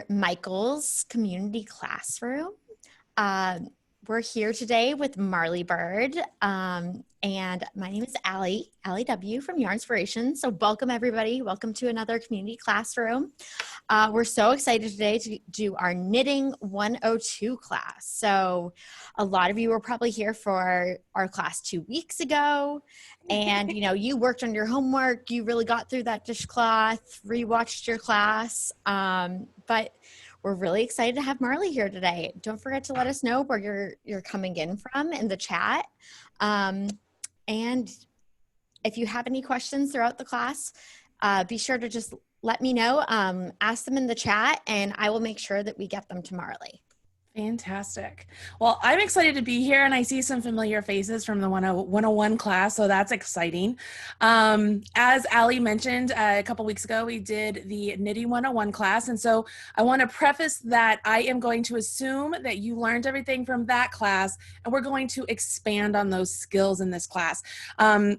Michael's community classroom. We're here today with Marley Bird, and my name is Allie W. from Yarn Inspiration. So welcome everybody. Welcome to another community classroom. We're so excited today to do our Knitting 102 class. So a lot of you were probably here for our class 2 weeks ago, and you worked on your homework, you really got through that dishcloth, rewatched your class, but we're really excited to have Marley here today. Don't forget to let us know where you're coming in from in the chat. And if you have any questions throughout the class, be sure to just let me know, ask them in the chat, and I will make sure that we get them to Marley. Fantastic. Well, I'm excited to be here, and I see some familiar faces from the 101 class, so that's exciting. As Allie mentioned a couple weeks ago, we did the Knitting 101 class, and so I want to preface that I am going to assume that you learned everything from that class, and we're going to expand on those skills in this class.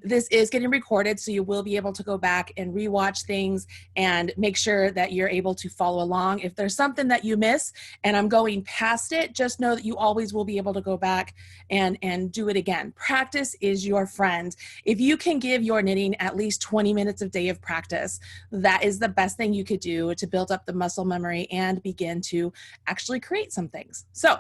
This is getting recorded, so you will be able to go back and rewatch things and make sure that you're able to follow along. If there's something that you miss and I'm going past it, just know that you always will be able to go back and do it again. Practice is your friend. If you can give your knitting at least 20 minutes a day of practice, that is the best thing you could do to build up the muscle memory and begin to actually create some things. So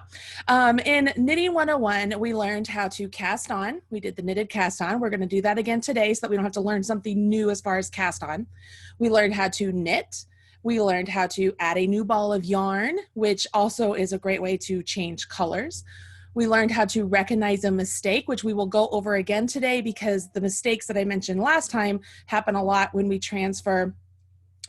in Knitting 101, we learned how to cast on. We did the knitted cast on. We're going to do that again today so that we don't have to learn something new as far as cast on. We learned how to knit. We learned how to add a new ball of yarn, which also is a great way to change colors. We learned how to recognize a mistake, which we will go over again today because the mistakes that I mentioned last time happen a lot when we transfer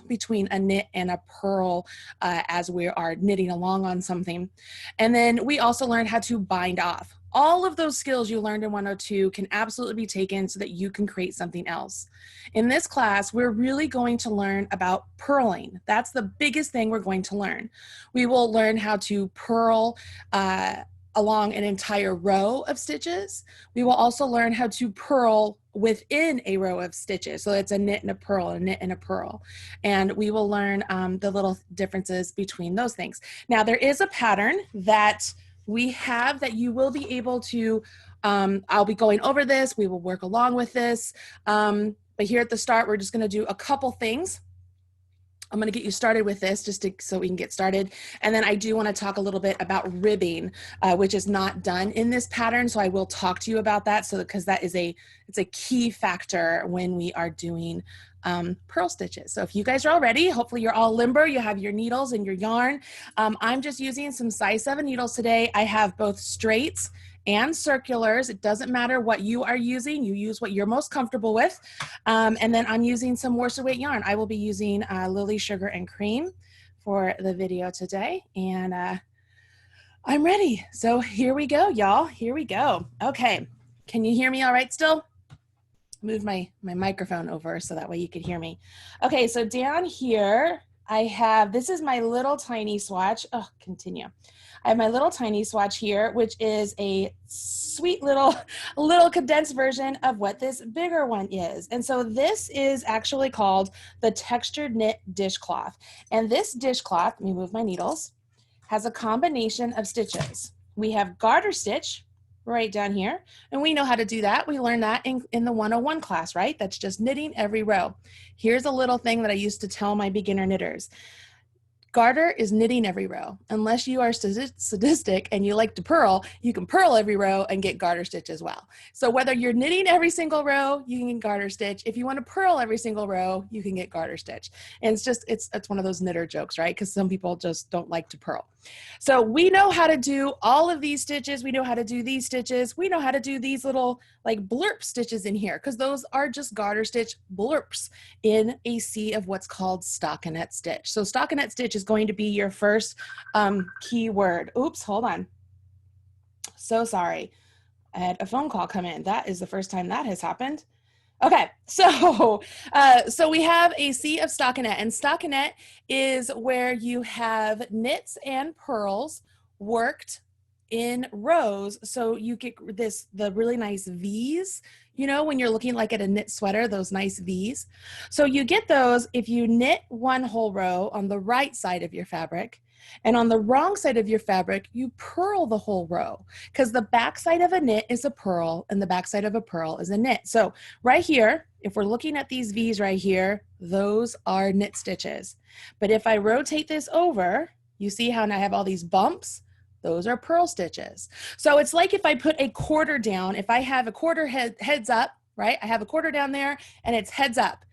between a knit and a purl as we are knitting along on something. And then we also learned how to bind off. All of those skills you learned in 102 can absolutely be taken so that you can create something else. In this class, we're really going to learn about purling. That's the biggest thing we're going to learn. We will learn how to purl along an entire row of stitches. We will also learn how to purl within a row of stitches. So it's a knit and a purl, a knit and a purl. And we will learn the little differences between those things. Now, there is a pattern that we have that you will be able to, I'll be going over this, we will work along with this, but here at the start, we're just gonna do a couple things. I'm gonna get you started with this so we can get started. And then I do wanna talk a little bit about ribbing, which is not done in this pattern, so I will talk to you about that because that is it's a key factor when we are doing purl stitches. So if you guys are all ready, hopefully you're all limber, you have your needles and your yarn. I'm just using some size 7 needles today. I have both straights and circulars. It doesn't matter what you are using, you use what you're most comfortable with. And then I'm using some worsted weight yarn. I will be using Lilly Sugar and Cream for the video today. And I'm ready. So here we go, y'all. Here we go. Okay, can you hear me all right still? Move my microphone over so that way you could hear me. Okay, so down here, I have, this is my little tiny swatch. Oh, continue. I have my little tiny swatch here, which is a sweet little condensed version of what this bigger one is. And so this is actually called the Textured Knit Dishcloth. And this dishcloth, let me move my needles, has a combination of stitches. We have garter stitch, right down here. And we know how to do that. We learned that in the 101 class, right? That's just knitting every row. Here's a little thing that I used to tell my beginner knitters. Garter is knitting every row. Unless you are sadistic and you like to purl, you can purl every row and get garter stitch as well. So whether you're knitting every single row, you can get garter stitch. If you want to purl every single row, you can get garter stitch. And it's one of those knitter jokes, right? Because some people just don't like to purl. So we know how to do all of these stitches. We know how to do these stitches. We know how to do these little like blurp stitches in here because those are just garter stitch blurps in a sea of what's called stockinette stitch. So stockinette stitch is going to be your first key word. Oops, hold on. So sorry. I had a phone call come in. That is the first time that has happened. Okay, so we have a sea of stockinette, and stockinette is where you have knits and purls worked in rows, so you get the really nice V's, you know, when you're looking like at a knit sweater, those nice V's. So you get those if you knit one whole row on the right side of your fabric, and on the wrong side of your fabric, you purl the whole row, because the back side of a knit is a purl and the back side of a purl is a knit. So right here, if we're looking at these V's right here, those are knit stitches. But if I rotate this over, you see how now I have all these bumps? Those are purl stitches. So it's like if I put a quarter down, if I have a quarter heads up, right? I have a quarter down there and it's heads up.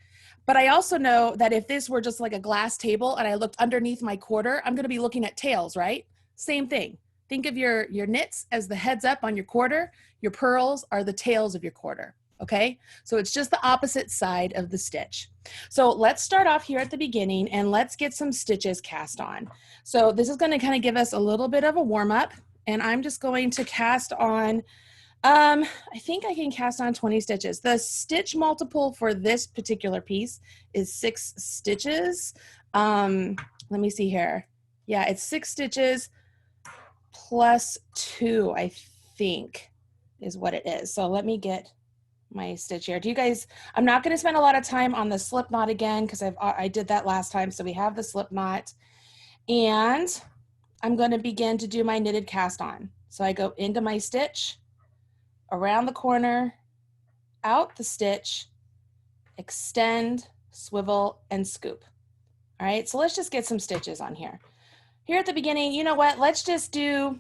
But I also know that if this were just like a glass table and I looked underneath my quarter, I'm going to be looking at tails, right? Same thing. Think of your knits as the heads up on your quarter. Your purls are the tails of your quarter. Okay, so it's just the opposite side of the stitch. So let's start off here at the beginning and let's get some stitches cast on. So this is going to kind of give us a little bit of a warm up, and I'm just going to cast on, I think I can cast on 20 stitches. The stitch multiple for this particular piece is 6 stitches. Let me see here. Yeah, it's 6 stitches plus 2, I think is what it is. So let me get my stitch here. Do you guys, I'm not going to spend a lot of time on the slip knot again because I did that last time. So we have the slip knot, and I'm going to begin to do my knitted cast on. So I go into my stitch, around the corner, out the stitch, extend, swivel, and scoop. All right, so let's just get some stitches on here. Here at the beginning, you know what, let's just do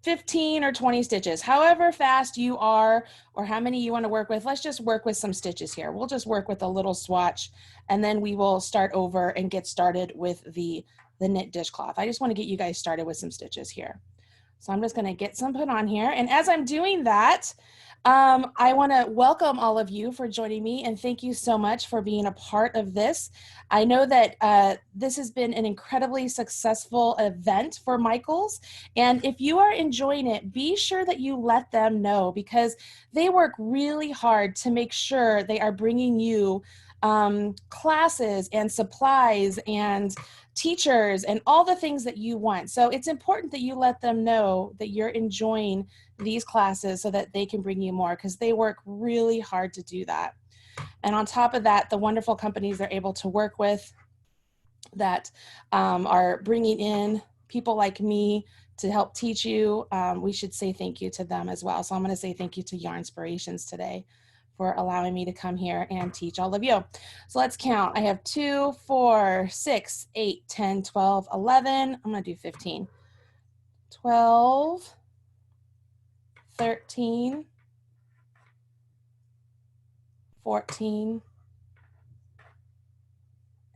15 or 20 stitches, however fast you are or how many you want to work with. Let's just work with some stitches here. We'll just work with a little swatch, and then we will start over and get started with the knit dishcloth. I just want to get you guys started with some stitches here. So I'm just going to get some put on here. And as I'm doing that, I want to welcome all of you for joining me, and thank you so much for being a part of this. I know that this has been an incredibly successful event for Michaels, and if you are enjoying it, be sure that you let them know, because they work really hard to make sure they are bringing you classes and supplies and teachers and all the things that you want. So it's important that you let them know that you're enjoying these classes so that they can bring you more, because they work really hard to do that. And on top of that, the wonderful companies they're able to work with that are bringing in people like me to help teach you, we should say thank you to them as well. So I'm going to say thank you to Yarnspirations today for allowing me to come here and teach all of you. So let's count. I have 2, 4, 6, 8, 10, 12, 11. I'm going to do 15. 12, 13, 14,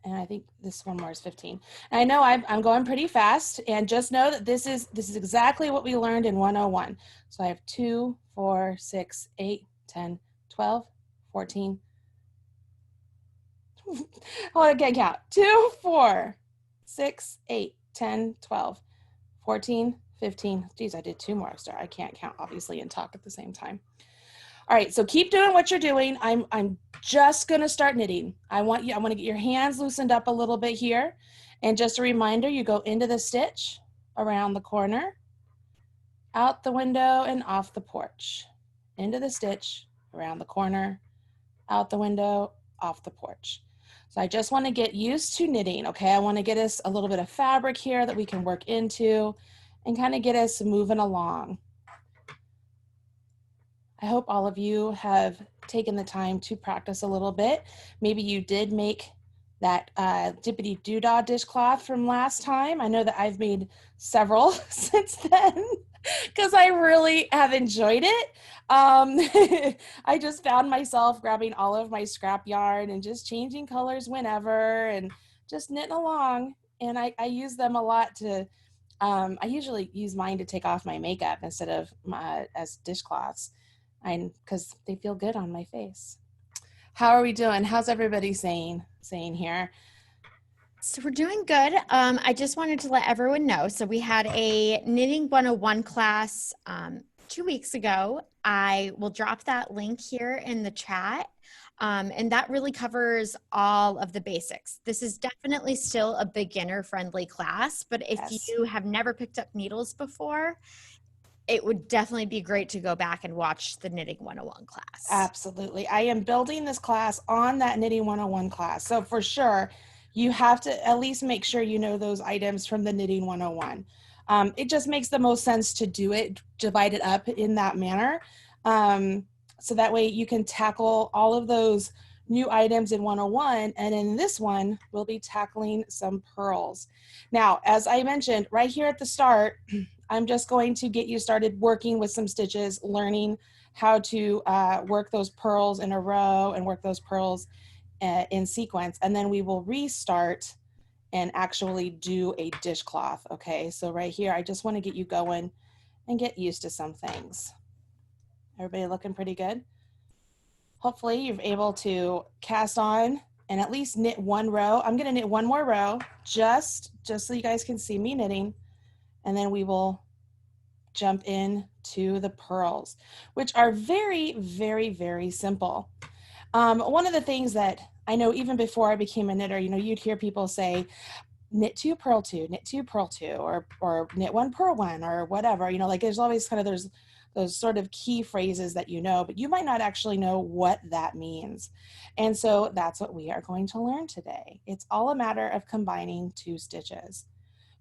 and I think this one more is 15. And I know I'm going pretty fast, and just know that this is exactly what we learned in 101. So I have 2, 4, 6, 8, 10, 12, 14. Hold on, I can't count. 2, 4, 6, 8, 10, 12, 14, 15. Geez, I did 2 more. I can't count, obviously, and talk at the same time. All right, so keep doing what you're doing. I'm just gonna start knitting. I want to get your hands loosened up a little bit here. And just a reminder, you go into the stitch, around the corner, out the window, and off the porch. Into the stitch, around the corner, out the window, off the porch. So I just want to get used to knitting, okay? I want to get us a little bit of fabric here that we can work into and kind of get us moving along. I hope all of you have taken the time to practice a little bit. Maybe you did make that Dippity Doodah dishcloth from last time. I know that I've made several since then because I really have enjoyed it. I just found myself grabbing all of my scrap yarn and just changing colors whenever and just knitting along. And I use them a lot to, I usually use mine to take off my makeup instead of as dishcloths, because they feel good on my face. How are we doing? How's everybody saying here? So we're doing good. I just wanted to let everyone know. So we had a Knitting 101 class 2 weeks ago. I will drop that link here in the chat. And that really covers all of the basics. This is definitely still a beginner-friendly class, but if Yes. you have never picked up needles before, it would definitely be great to go back and watch the Knitting 101 class. Absolutely. I am building this class on that Knitting 101 class. So for sure, you have to at least make sure you know those items from the Knitting 101. It just makes the most sense to do it, divide it up in that manner. So that way you can tackle all of those new items in 101. And in this one, we'll be tackling some purls. Now, as I mentioned right here at the start, I'm just going to get you started working with some stitches, learning how to work those purls in a row and work those purls in sequence. And then we will restart and actually do a dishcloth. Okay, so right here, I just want to get you going and get used to some things. Everybody looking pretty good? Hopefully you're able to cast on and at least knit one row. I'm going to knit one more row just so you guys can see me knitting, and then we will jump in to the purls, which are very, very, very simple. One of the things that I know even before I became a knitter, you know, you'd hear people say, knit two, purl two, knit two, purl two, or knit one, purl one, or whatever, you know, like there's always kind of, there's those sort of key phrases that you know, but you might not actually know what that means. And so that's what we are going to learn today. It's all a matter of combining two stitches.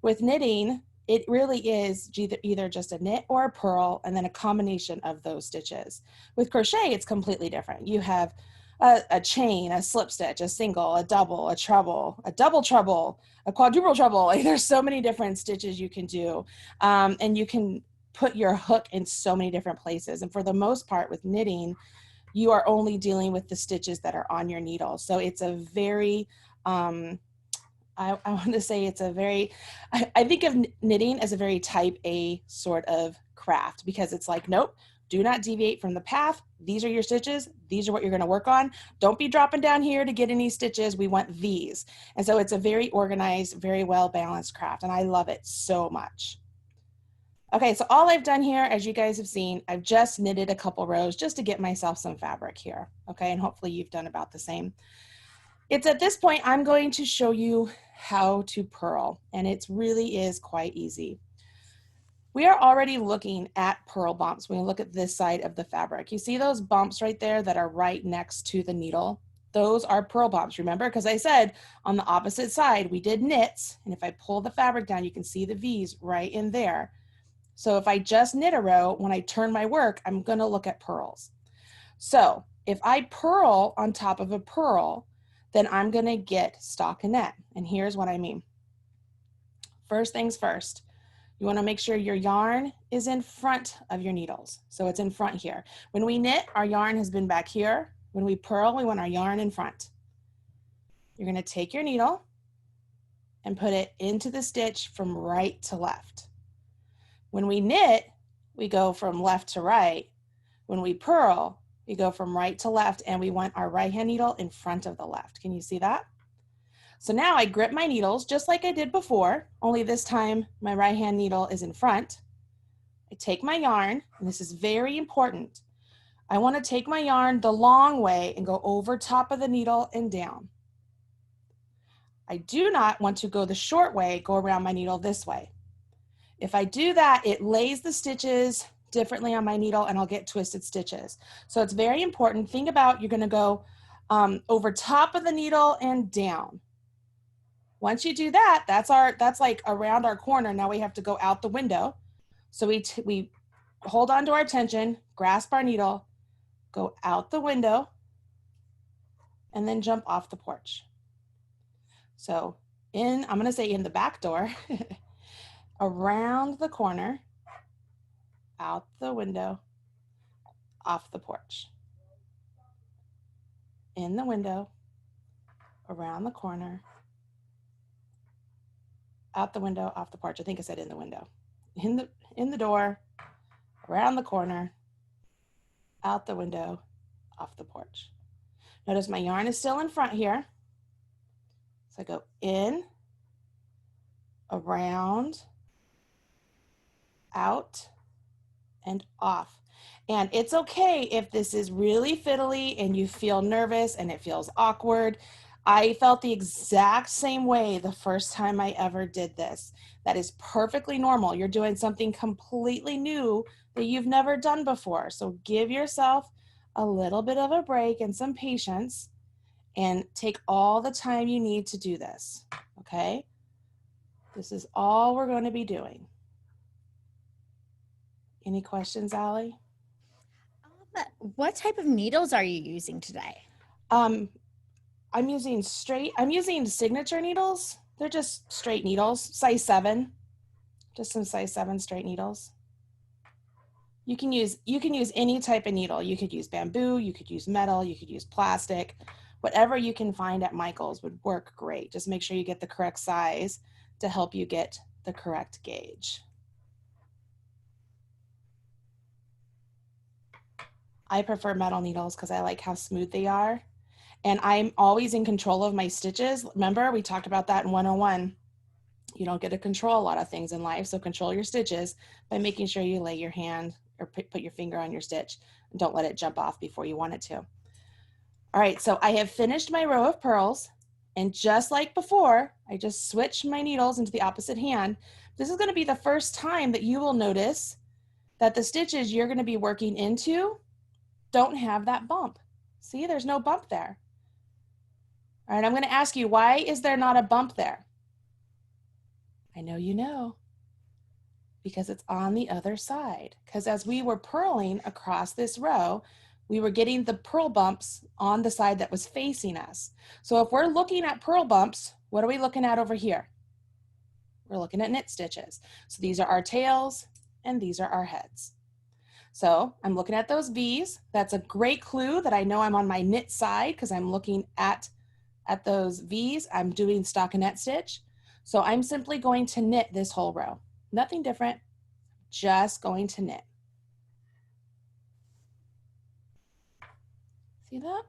With knitting, it really is either just a knit or a purl and then a combination of those stitches. With crochet, it's completely different. You have a chain, a slip stitch, a single, a double, a treble, a double treble, a quadruple treble. Like, there's so many different stitches you can do, and you can put your hook in so many different places. And for the most part with knitting, you are only dealing with the stitches that are on your needle. So it's a very, I want to say it's a very, I think of knitting as a very type A sort of craft, because it's like, nope, do not deviate from the path. These are your stitches. These are what you're going to work on. Don't be dropping down here to get any stitches. We want these. And so it's a very organized, very well balanced craft. And I love it so much. Okay, so all I've done here, as you guys have seen, I've just knitted a couple rows just to get myself some fabric here. Okay, and hopefully you've done about the same. It's at this point I'm going to show you how to purl, and it really is quite easy. We are already looking at purl bumps when we look at this side of the fabric. You see those bumps right there that are right next to the needle? Those are purl bumps, remember? Because I said on the opposite side we did knits, and if I pull the fabric down, you can see the V's right in there. So if I just knit a row, when I turn my work, I'm going to look at purls. So if I purl on top of a purl, then I'm going to get stockinette. And here's what I mean. First things first, you want to make sure your yarn is in front of your needles. So it's in front here. When we knit, our yarn has been back here. When we purl, we want our yarn in front. You're going to take your needle and put it into the stitch from right to left. When we knit, we go from left to right. When we purl, we go from right to left, and we want our right hand needle in front of the left. Can you see that? So now I grip my needles just like I did before, only this time my right hand needle is in front. I take my yarn, and this is very important. I want to take my yarn the long way and go over top of the needle and down. I do not want to go the short way, go around my needle this way. If I do that, it lays the stitches differently on my needle and I'll get twisted stitches. So it's very important. Think about, you're going to go over top of the needle and down. Once you do that, that's like around our corner. Now we have to go out the window. So we hold on to our tension, grasp our needle, go out the window, and then jump off the porch. So I'm going to say in the back door, around the corner, out the window, off the porch. In the window, around the corner, out the window, off the porch. I think I said in the window. In the door, around the corner, out the window, off the porch. Notice my yarn is still in front here. So I go in, around, out, and off. And it's okay if this is really fiddly and you feel nervous and it feels awkward. I felt the exact same way the first time I ever did this. That is perfectly normal. You're doing something completely new that you've never done before. So give yourself a little bit of a break and some patience and take all the time you need to do this, okay? This is all we're going to be doing. Any questions, Allie? What type of needles are you using today? I'm using signature needles. They're just straight needles, size 7. Just some size 7 straight needles. You can use any type of needle. You could use bamboo, you could use metal, you could use plastic. Whatever you can find at Michael's would work great. Just make sure you get the correct size to help you get the correct gauge. I prefer metal needles because I like how smooth they are. And I'm always in control of my stitches. Remember, we talked about that in 101. You don't get to control a lot of things in life, so control your stitches by making sure you lay your hand or put your finger on your stitch and don't let it jump off before you want it to. All right, so I have finished my row of purls, and just like before, I just switched my needles into the opposite hand. This is going to be the first time that you will notice that the stitches you're going to be working into don't have that bump. See, there's no bump there. All right, I'm going to ask you, why is there not a bump there? I know you know. Because it's on the other side. Because as we were purling across this row, we were getting the purl bumps on the side that was facing us. So if we're looking at purl bumps, what are we looking at over here? We're looking at knit stitches. So these are our tails and these are our heads. So I'm looking at those V's. That's a great clue that I know I'm on my knit side because I'm looking at those V's. I'm doing stockinette stitch. So I'm simply going to knit this whole row. Nothing different, just going to knit. See that?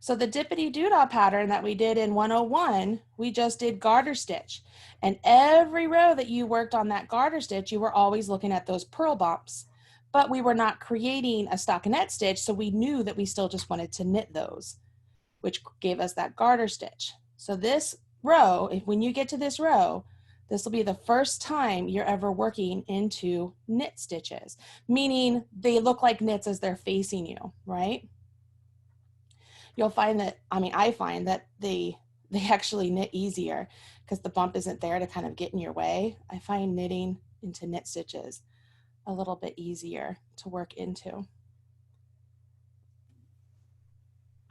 So the dippity-doo-dah pattern that we did in 101, we just did garter stitch. And every row that you worked on that garter stitch, you were always looking at those purl bumps. But we were not creating a stockinette stitch, so we knew that we still just wanted to knit those, which gave us that garter stitch. So this row, when you get to this row, this will be the first time you're ever working into knit stitches, meaning they look like knits as they're facing you, right? You'll find that, I find that they actually knit easier because the bump isn't there to kind of get in your way. I find knitting into knit stitches a little bit easier to work into.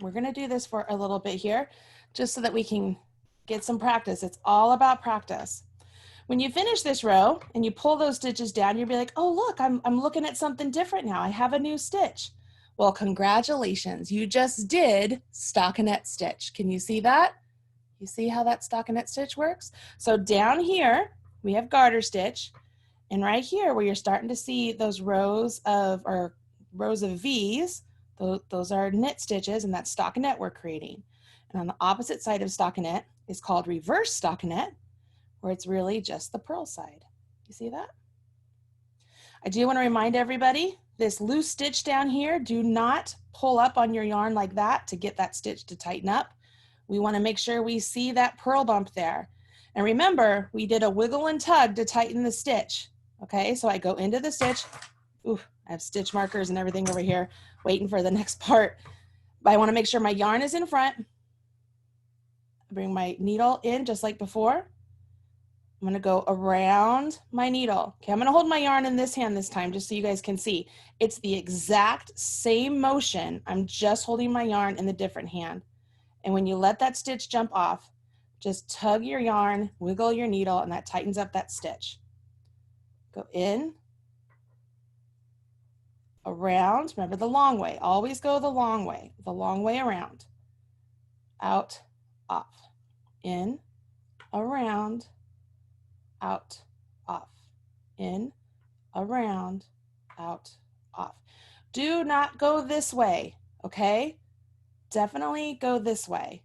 We're going to do this for a little bit here just so that we can get some practice. It's all about practice. When you finish this row and you pull those stitches down, you'll be like, oh, look, I'm looking at something different now. I have a new stitch. Well, congratulations. You just did stockinette stitch. Can you see that? You see how that stockinette stitch works? So down here, we have garter stitch. And right here where you're starting to see those rows of V's, those are knit stitches, and that's stockinette we're creating. And on the opposite side of stockinette is called reverse stockinette, where it's really just the purl side. You see that? I do want to remind everybody, this loose stitch down here, do not pull up on your yarn like that to get that stitch to tighten up. We want to make sure we see that purl bump there. And remember, we did a wiggle and tug to tighten the stitch. Okay, so I go into the stitch. Ooh, I have stitch markers and everything over here waiting for the next part. But I want to make sure my yarn is in front. I bring my needle in just like before. I'm going to go around my needle. Okay, I'm going to hold my yarn in this hand this time just so you guys can see. It's the exact same motion. I'm just holding my yarn in the different hand. And when you let that stitch jump off, just tug your yarn, wiggle your needle, and that tightens up that stitch. Go in, around, remember the long way. Always go the long way around. Out, off, in, around, out, off, in, around, out, off. Do not go this way, okay? Definitely go this way.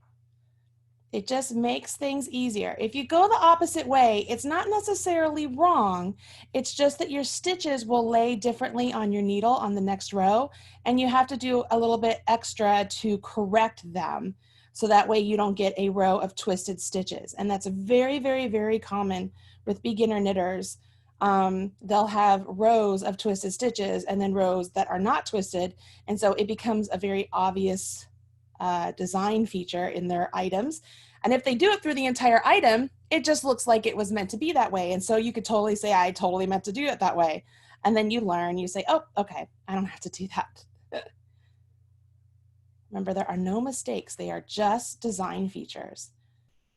It just makes things easier. If you go the opposite way, it's not necessarily wrong. It's just that your stitches will lay differently on your needle on the next row, and you have to do a little bit extra to correct them. So that way you don't get a row of twisted stitches. And that's very, very, very common with beginner knitters. They'll have rows of twisted stitches and then rows that are not twisted. And so it becomes a very obvious design feature in their items. And if they do it through the entire item, it just looks like it was meant to be that way. And so you could totally say, I totally meant to do it that way. And then you learn, you say, oh, okay, I don't have to do that. Remember, there are no mistakes. They are just design features.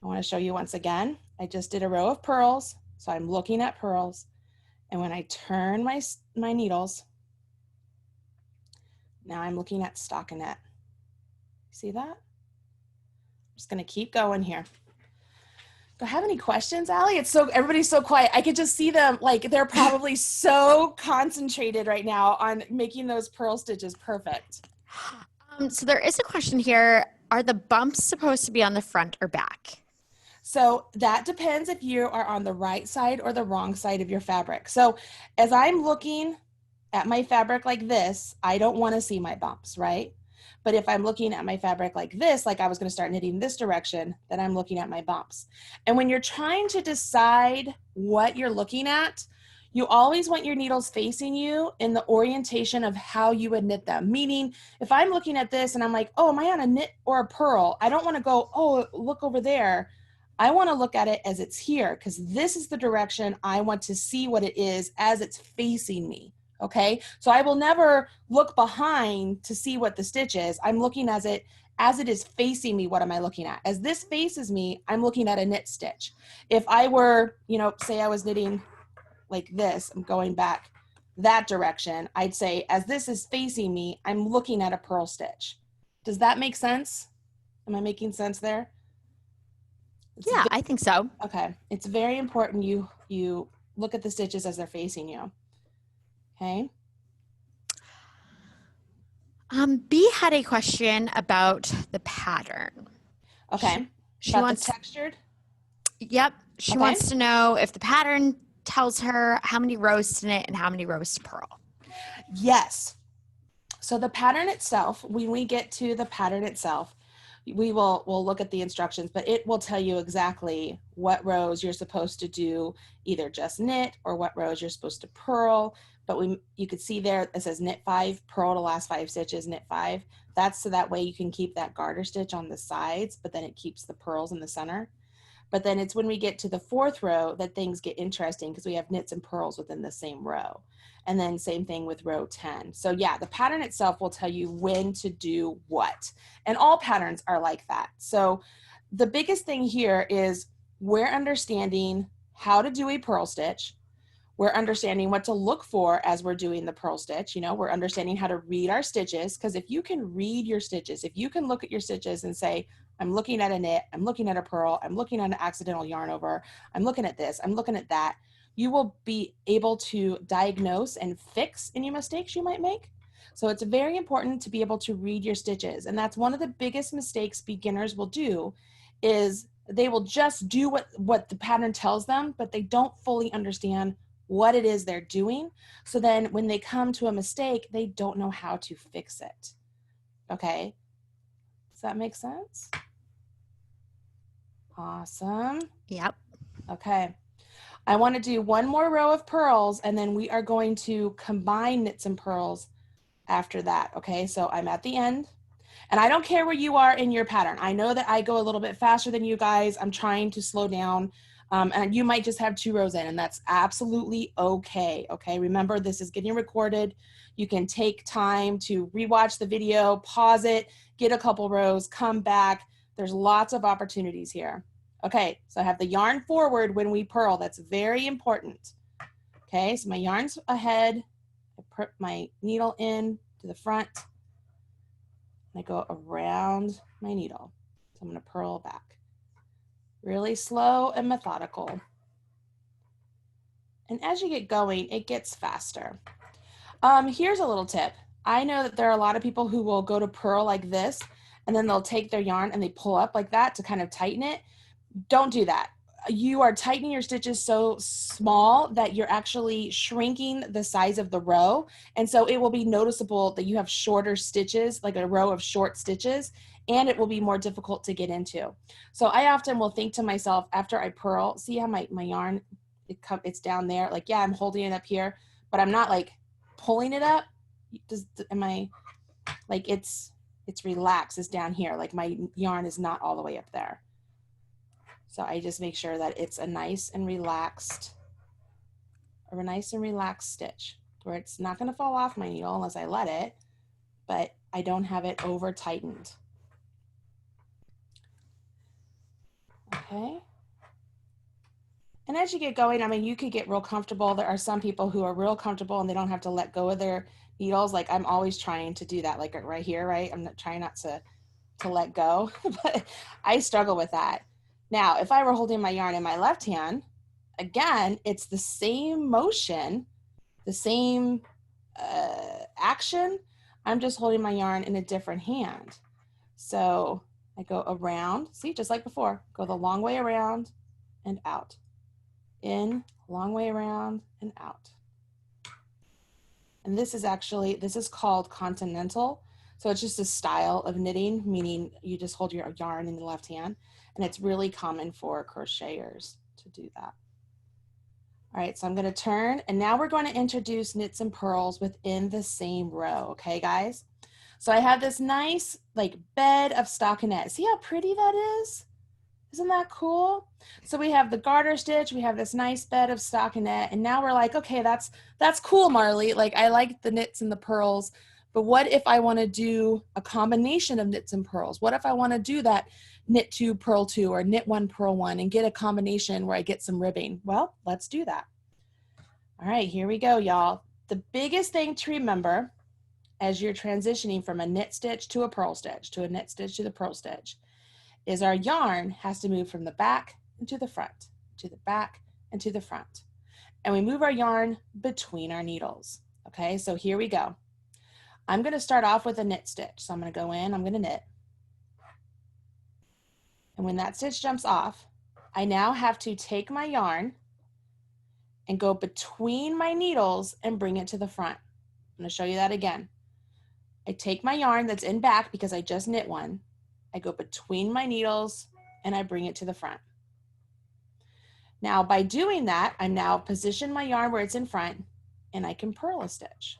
I want to show you once again. I just did a row of purls. So I'm looking at purls. And when I turn my needles, now I'm looking at stockinette. See that? I'm just going to keep going here. Do I have any questions, Allie? Everybody's so quiet. I could just see them, like they're probably so concentrated right now on making those purl stitches perfect. So there is a question here. Are the bumps supposed to be on the front or back? So that depends if you are on the right side or the wrong side of your fabric. So as I'm looking at my fabric like this, I don't want to see my bumps, right? But if I'm looking at my fabric like this, like I was going to start knitting this direction, then I'm looking at my bumps. And when you're trying to decide what you're looking at, you always want your needles facing you in the orientation of how you would knit them. Meaning, if I'm looking at this and I'm like, oh, am I on a knit or a purl? I don't want to go, oh, look over there. I want to look at it as it's here because this is the direction I want to see what it is as it's facing me. Okay, so I will never look behind to see what the stitch is. I'm looking as it is facing me. What am I looking at? As this faces me, I'm looking at a knit stitch. If I were, say I was knitting like this, I'm going back that direction, I'd say as this is facing me, I'm looking at a purl stitch. Does that make sense? Am I making sense there? Yeah, I think so. Okay, it's very important you look at the stitches as they're facing you. Okay. B had a question about the pattern. Okay. She about wants the textured. Yep. She wants to know if the pattern tells her how many rows to knit and how many rows to purl. Yes. So the pattern itself, when we get to the pattern itself, we'll look at the instructions, but it will tell you exactly what rows you're supposed to do, either just knit or what rows you're supposed to purl. But you could see there it says knit 5, purl the last 5 stitches, knit 5. That's so that way you can keep that garter stitch on the sides, but then it keeps the purls in the center. But then it's when we get to the 4th row that things get interesting because we have knits and purls within the same row. And then same thing with row 10. So yeah, the pattern itself will tell you when to do what. And all patterns are like that. So the biggest thing here is we're understanding how to do a purl stitch. We're understanding what to look for as we're doing the purl stitch. We're understanding how to read our stitches, because if you can read your stitches, if you can look at your stitches and say, I'm looking at a knit, I'm looking at a purl, I'm looking at an accidental yarn over, I'm looking at this, I'm looking at that, you will be able to diagnose and fix any mistakes you might make. So it's very important to be able to read your stitches. And that's one of the biggest mistakes beginners will do, is they will just do what the pattern tells them, but they don't fully understand what it is they're doing. So then when they come to a mistake, they don't know how to fix it. Okay, does that make sense? Awesome. Yep. Okay, I want to do one more row of purls, and then we are going to combine knits and purls after that. Okay, so I'm at the end, and I don't care where you are in your pattern. I know that I go a little bit faster than you guys. I'm trying to slow down. And you might just have 2 rows in, and that's absolutely okay. Okay, remember, this is getting recorded. You can take time to rewatch the video, pause it, get a couple rows, come back. There's lots of opportunities here. Okay, so I have the yarn forward when we purl. That's very important. Okay, so my yarn's ahead. I put my needle in to the front, and I go around my needle. So I'm going to purl back. Really slow and methodical. And as you get going, it gets faster. Here's a little tip. I know that there are a lot of people who will go to purl like this, and then they'll take their yarn and they pull up like that to kind of tighten it. Don't do that. You are tightening your stitches so small that you're actually shrinking the size of the row. And so it will be noticeable that you have shorter stitches, like a row of short stitches. and it will be more difficult to get into. So I often will think to myself after I purl, see how my yarn, it's down there. Like, yeah, I'm holding it up here, but I'm not like pulling it up. Am I like, it's relaxed, it's down here. Like my yarn is not all the way up there. So I just make sure that it's a nice and relaxed stitch where it's not going to fall off my needle unless I let it, but I don't have it over tightened. Okay. And as you get going, I mean, you could get real comfortable. There are some people who are real comfortable and they don't have to let go of their needles. Like I'm always trying to do that, like right here, right? I'm not trying not to let go, but I struggle with that. Now, if I were holding my yarn in my left hand, again, it's the same motion, the same action. I'm just holding my yarn in a different hand. So I go around, see, just like before, go the long way around and out. In, long way around and out. And this is called continental. So it's just a style of knitting, meaning you just hold your yarn in the left hand, and it's really common for crocheters to do that. All right, so I'm going to turn, and now we're going to introduce knits and purls within the same row, okay, guys? So I have this nice like bed of stockinette. See how pretty that is? Isn't that cool? So we have the garter stitch, we have this nice bed of stockinette, and now we're like, okay, that's cool, Marley. Like I like the knits and the purls, but what if I want to do a combination of knits and purls? What if I want to do that knit 2, purl 2, or knit 1, purl 1, and get a combination where I get some ribbing? Well, let's do that. All right, here we go, y'all. The biggest thing to remember as you're transitioning from a knit stitch to a purl stitch, to a knit stitch to the purl stitch, is our yarn has to move from the back and to the front, to the back and to the front. And we move our yarn between our needles. Okay, so here we go. I'm going to start off with a knit stitch. So I'm going to go in, I'm going to knit. And when that stitch jumps off, I now have to take my yarn and go between my needles and bring it to the front. I'm going to show you that again. I take my yarn that's in back because I just knit one. I go between my needles and I bring it to the front. Now by doing that, I'm now positioned my yarn where it's in front and I can purl a stitch.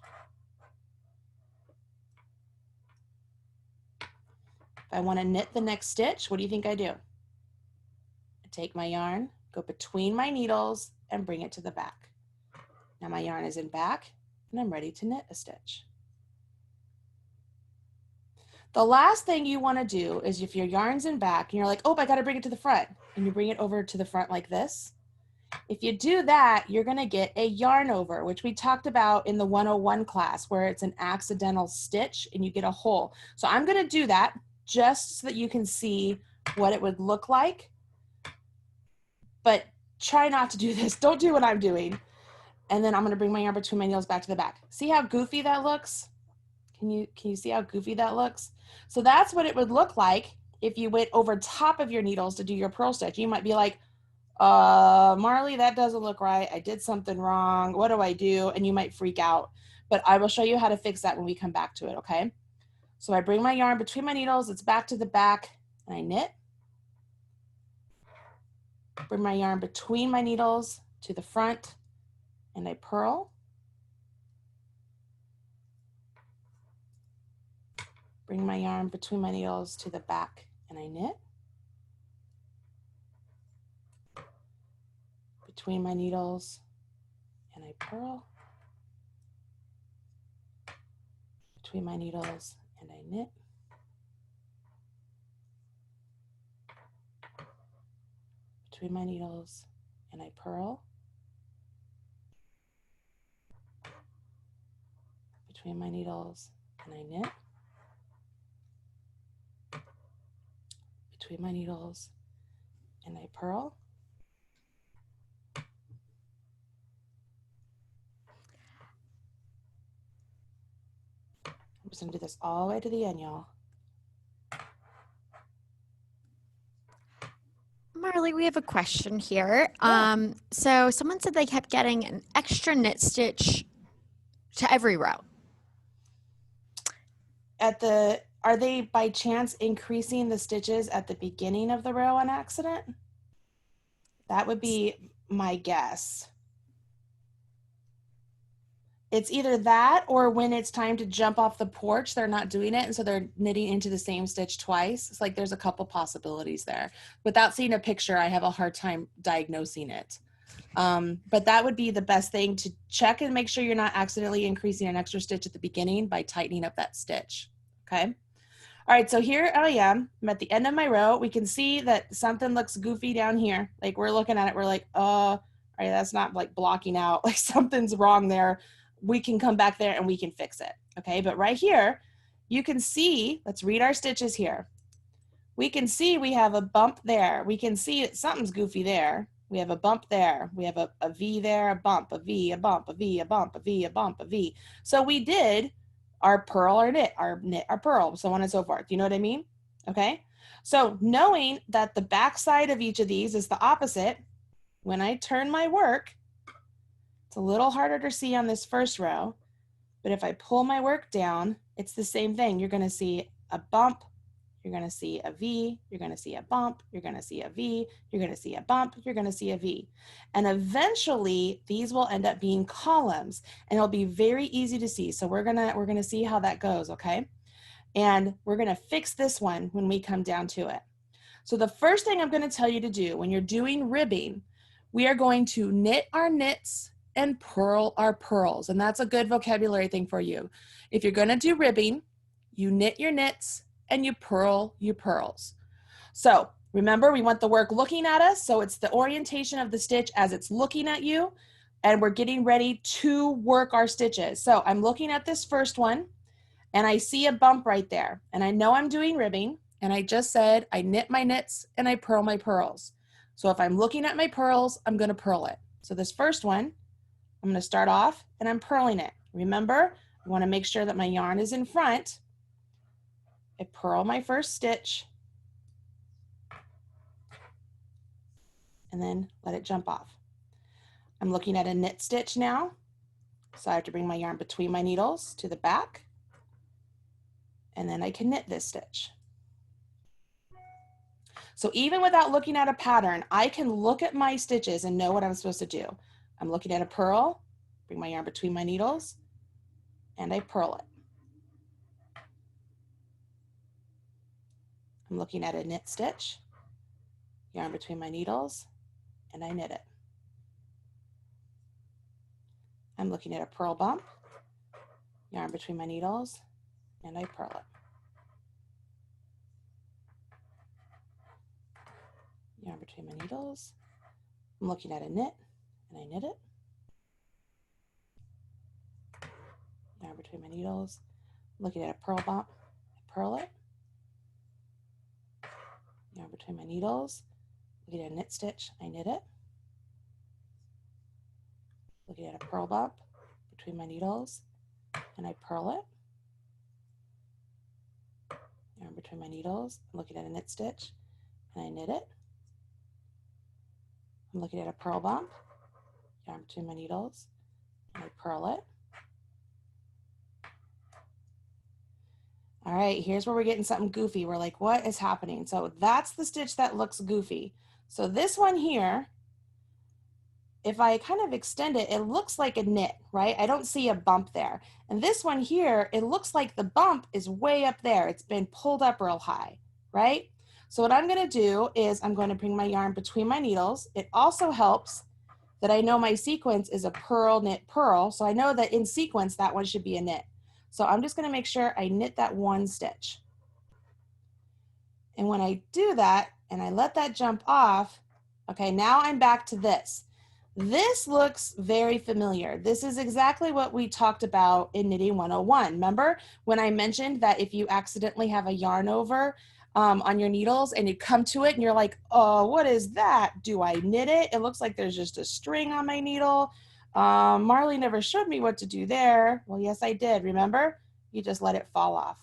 If I want to knit the next stitch, what do you think I do? I take my yarn, go between my needles and bring it to the back. Now my yarn is in back and I'm ready to knit a stitch. The last thing you want to do is if your yarn's in back and you're like, oh, I got to bring it to the front, and you bring it over to the front like this. If you do that, you're going to get a yarn over, which we talked about in the 101 class, where it's an accidental stitch and you get a hole. So I'm going to do that just so that you can see what it would look like. But try not to do this. Don't do what I'm doing. And then I'm going to bring my yarn between my needles back to the back. See how goofy that looks? Can you see how goofy that looks? So that's what it would look like if you went over top of your needles to do your purl stitch. You might be like, Marley, that doesn't look right. I did something wrong. What do I do? And you might freak out. But I will show you how to fix that when we come back to it, okay? So I bring my yarn between my needles. It's back to the back, and I knit. Bring my yarn between my needles to the front, and I purl. Bring my yarn between my needles to the back and I knit. Between my needles and I purl. Between my needles and I knit. Between my needles and I purl. Between my needles and I knit. Between my needles and I purl. I'm just going to do this all the way to the end, y'all. Marley, we have a question here. Yeah. So someone said they kept getting an extra knit stitch to every row. are they by chance increasing the stitches at the beginning of the row on accident? That would be my guess. It's either that or when it's time to jump off the porch, they're not doing it. And so they're knitting into the same stitch twice. It's like there's a couple possibilities there. Without seeing a picture, I have a hard time diagnosing it. But that would be the best thing to check and make sure you're not accidentally increasing an extra stitch at the beginning by tightening up that stitch. Okay. All right, so here I am. I'm at the end of my row. We can see that something looks goofy down here. Like we're looking at it, we're like, all right, that's not like blocking out. Like something's wrong there. We can come back there and we can fix it. Okay, but right here, you can see, let's read our stitches here. We can see we have a bump there. We can see something's goofy there. We have a bump there. We have a V there, a bump, a V, a bump, a V, a bump, a V, a bump, a V. So we did our purl, our knit, our purl, so on and so forth. You know what I mean? Okay. So knowing that the back side of each of these is the opposite, when I turn my work, it's a little harder to see on this first row, but if I pull my work down, it's the same thing. You're going to see a bump, you're going to see a V, you're going to see a bump, you're going to see a V, you're going to see a bump, you're going to see a V. And eventually these will end up being columns and it'll be very easy to see. So we're going to see how that goes, okay? And we're going to fix this one when we come down to it. So the first thing I'm going to tell you to do when you're doing ribbing, we are going to knit our knits and purl our purls. And that's a good vocabulary thing for you. If you're going to do ribbing, you knit your knits and you purl your purls. So remember, we want the work looking at us. So it's the orientation of the stitch as it's looking at you. And we're getting ready to work our stitches. So I'm looking at this first one and I see a bump right there. And I know I'm doing ribbing. And I just said I knit my knits and I purl my purls. So if I'm looking at my purls, I'm going to purl it. So this first one, I'm going to start off and I'm purling it. Remember, I want to make sure that my yarn is in front. I purl my first stitch and then let it jump off. I'm looking at a knit stitch now. So I have to bring my yarn between my needles to the back and then I can knit this stitch. So even without looking at a pattern, I can look at my stitches and know what I'm supposed to do. I'm looking at a purl, bring my yarn between my needles and I purl it. I'm looking at a knit stitch, yarn between my needles, and I knit it. I'm looking at a purl bump, yarn between my needles, and I purl it. Yarn between my needles. I'm looking at a knit, and I knit it. Yarn between my needles. I'm looking at a purl bump, I purl it. Yarn between my needles, looking at a knit stitch, I knit it. Looking at a purl bump between my needles, and I purl it. Yarn between my needles, I'm looking at a knit stitch, and I knit it. I'm looking at a purl bump, yarn between my needles, and I purl it. All right, here's where we're getting something goofy. We're like, what is happening? So that's the stitch that looks goofy. So this one here, if I kind of extend it, it looks like a knit, right? I don't see a bump there. And this one here, it looks like the bump is way up there. It's been pulled up real high, right? So what I'm gonna do is I'm going to bring my yarn between my needles. It also helps that I know my sequence is a purl, knit, purl. So I know that in sequence, that one should be a knit. So I'm just going to make sure I knit that one stitch. And when I do that and I let that jump off, okay, now I'm back to this. This looks very familiar. This is exactly what we talked about in Knitting 101. Remember when I mentioned that if you accidentally have a yarn over on your needles and you come to it and you're like, oh, what is that? Do I knit it? It looks like there's just a string on my needle. Marley never showed me what to do there. Well, yes, I did. Remember? You just let it fall off.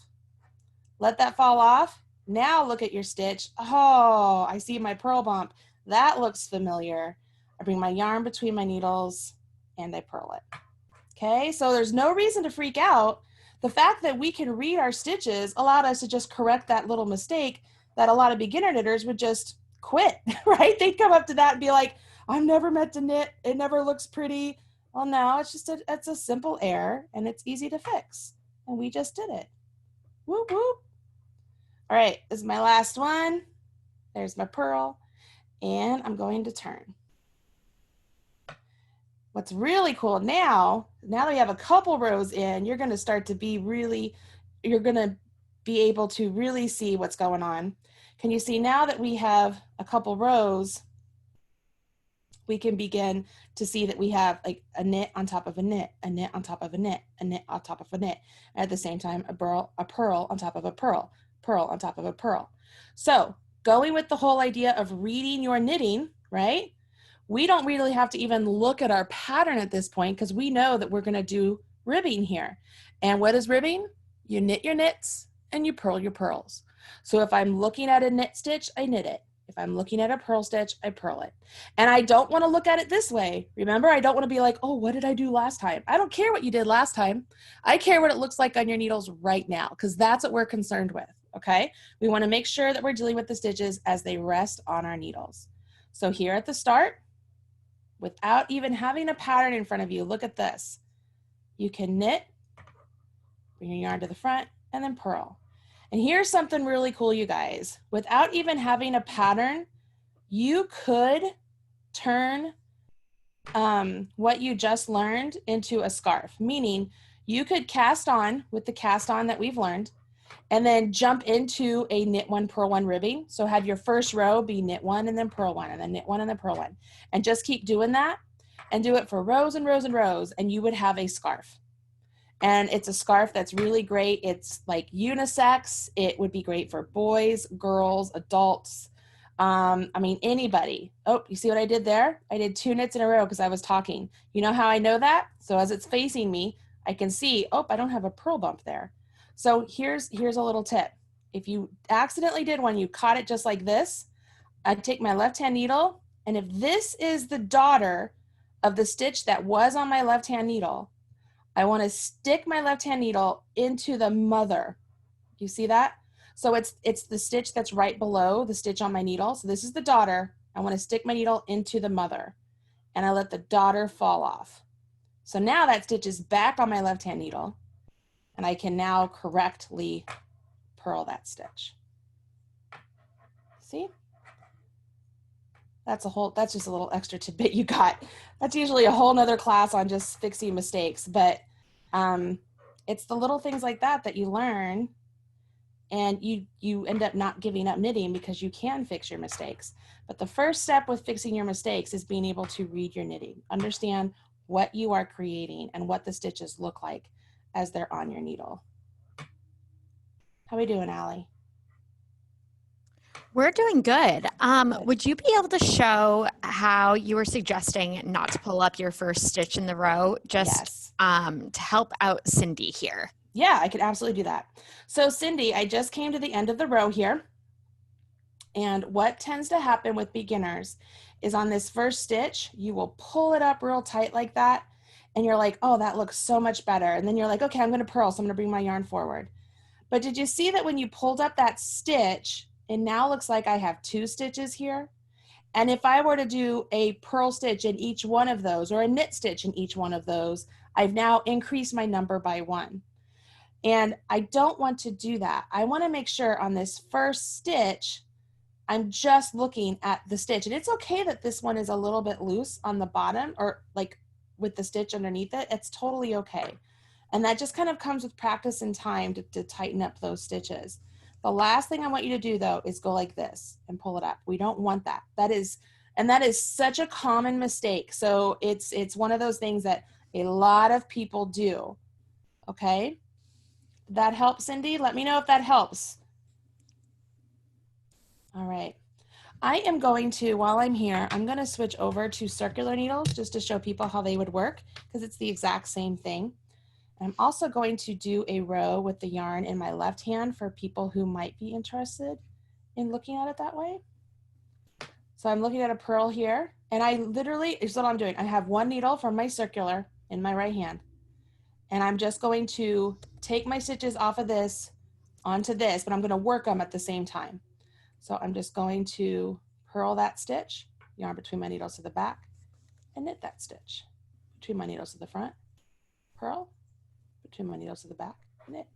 Let that fall off. Now look at your stitch. Oh, I see my purl bump. That looks familiar. I bring my yarn between my needles and I purl it. Okay, so there's no reason to freak out. The fact that we can read our stitches allowed us to just correct that little mistake that a lot of beginner knitters would just quit, right? They'd come up to that and be like, I'm never meant to knit. It never looks pretty. Well, no, it's a simple error and it's easy to fix. And we just did it. Whoop, whoop. All right, this is my last one. There's my purl, and I'm going to turn. What's really cool now that we have a couple rows in, you're going to start to be you're going to be able to really see what's going on. Can you see now that we have a couple rows, we can begin to see that we have like a knit on top of a knit, a knit on top of a knit, a knit on top of a knit, and at the same time, a purl on top of a purl, purl on top of a purl. So going with the whole idea of reading your knitting, right? We don't really have to even look at our pattern at this point because we know that we're going to do ribbing here. And what is ribbing? You knit your knits and you purl your purls. So if I'm looking at a knit stitch, I knit it. If I'm looking at a purl stitch, I purl it. And I don't want to look at it this way. Remember, I don't want to be like, oh, what did I do last time? I don't care what you did last time. I care what it looks like on your needles right now because that's what we're concerned with, okay? We want to make sure that we're dealing with the stitches as they rest on our needles. So here at the start, without even having a pattern in front of you, look at this. You can knit, bring your yarn to the front, and then purl. And here's something really cool, you guys. Without even having a pattern, you could turn what you just learned into a scarf, meaning you could cast on with the cast on that we've learned, and then jump into a knit one, purl one ribbing. So have your first row be knit one and then purl one and then knit one and then purl one. And just keep doing that and do it for rows and rows and rows, and you would have a scarf. And it's a scarf that's really great. It's like unisex. It would be great for boys, girls, adults. I mean, anybody. Oh, you see what I did there? I did 2 knits in a row because I was talking. You know how I know that? So as it's facing me, I can see, oh, I don't have a purl bump there. So here's a little tip. If you accidentally did one, you caught it just like this, I'd take my left-hand needle, and if this is the daughter of the stitch that was on my left-hand needle, I want to stick my left-hand needle into the mother. You see that? So it's the stitch that's right below the stitch on my needle. So this is the daughter. I want to stick my needle into the mother, and I let the daughter fall off. So now that stitch is back on my left-hand needle, and I can now correctly purl that stitch. See? That's just a little extra tidbit you got. That's usually a whole nother class on just fixing mistakes, but it's the little things like that that you learn, and you end up not giving up knitting because you can fix your mistakes. But the first step with fixing your mistakes is being able to read your knitting, understand what you are creating and what the stitches look like as they're on your needle. How we doing, Allie? We're doing good. Would you be able to show how you were suggesting not to pull up your first stitch in the row, just Yes. To help out Cindy here? Yeah, I could absolutely do that. So Cindy, I just came to the end of the row here. And what tends to happen with beginners is on this first stitch, you will pull it up real tight like that. And you're like, oh, that looks so much better. And then you're like, okay, I'm going to purl. So I'm going to bring my yarn forward. But did you see that when you pulled up that stitch, it now looks like I have 2 stitches here? And if I were to do a purl stitch in each one of those, or a knit stitch in each one of those, I've now increased my number by 1. And I don't want to do that. I want to make sure on this first stitch, I'm just looking at the stitch. And it's okay that this one is a little bit loose on the bottom, or like with the stitch underneath it. It's totally okay. And that just kind of comes with practice and time to tighten up those stitches. The last thing I want you to do though is go like this and pull it up. We don't want that. That is such a common mistake. So it's one of those things that a lot of people do. Okay? That helps, Cindy? Let me know if that helps. All right. I am going to, while I'm here, I'm going to switch over to circular needles just to show people how they would work, because it's the exact same thing. I'm also going to do a row with the yarn in my left hand for people who might be interested in looking at it that way. So I'm looking at a purl here, and I literally, here's what I'm doing. I have 1 needle from my circular in my right hand, And I'm just going to take my stitches off of this onto this, but I'm going to work them at the same time. So I'm just going to purl that stitch, yarn between my needles to the back, and knit that stitch between my needles to the front, purl, between my needles to the back, knit.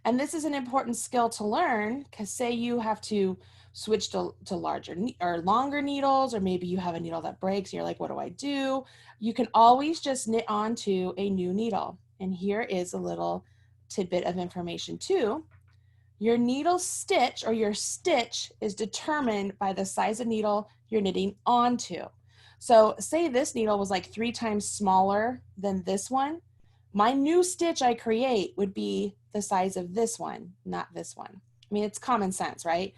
And this is an important skill to learn, because say you have to switch to larger or longer needles, or maybe you have a needle that breaks and you're like, what do I do? You can always just knit onto a new needle. And here is a little tidbit of information too. Your needle stitch, or your stitch, is determined by the size of needle you're knitting onto. So say this needle was like 3 times smaller than this one, my new stitch I create would be the size of this one, not this one. I mean, it's common sense, right?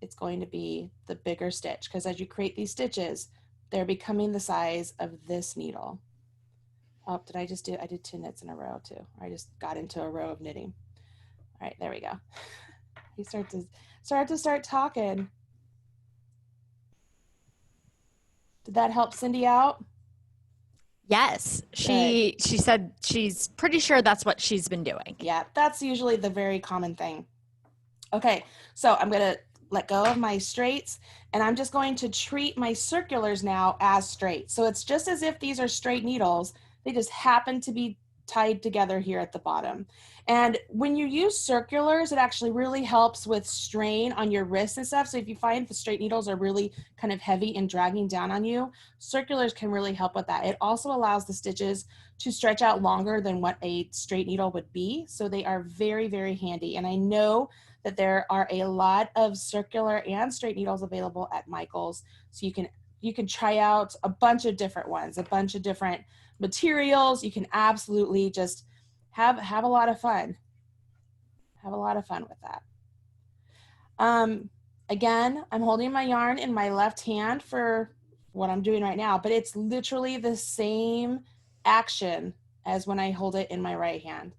It's going to be the bigger stitch, because as you create these stitches, they're becoming the size of this needle. Oh, I did 2 knits in a row too. I just got into a row of knitting. All right, there we go. You start talking. Did that help Cindy out? Yes, she said she's pretty sure that's what she's been doing. Yeah, that's usually the very common thing. Okay, so I'm going to let go of my straights, and I'm just going to treat my circulars now as straight. So it's just as if these are straight needles, they just happen to be tied together here at the bottom. And when you use circulars, it actually really helps with strain on your wrists and stuff. So if you find the straight needles are really kind of heavy and dragging down on you, circulars can really help with that. It also allows the stitches to stretch out longer than what a straight needle would be. So they are very, very handy. And I know that there are a lot of circular and straight needles available at Michael's. So you can try out a bunch of different ones, a bunch of different materials. You can absolutely just have a lot of fun. Have a lot of fun with that. Again, I'm holding my yarn in my left hand for what I'm doing right now, but it's literally the same action as when I hold it in my right hand.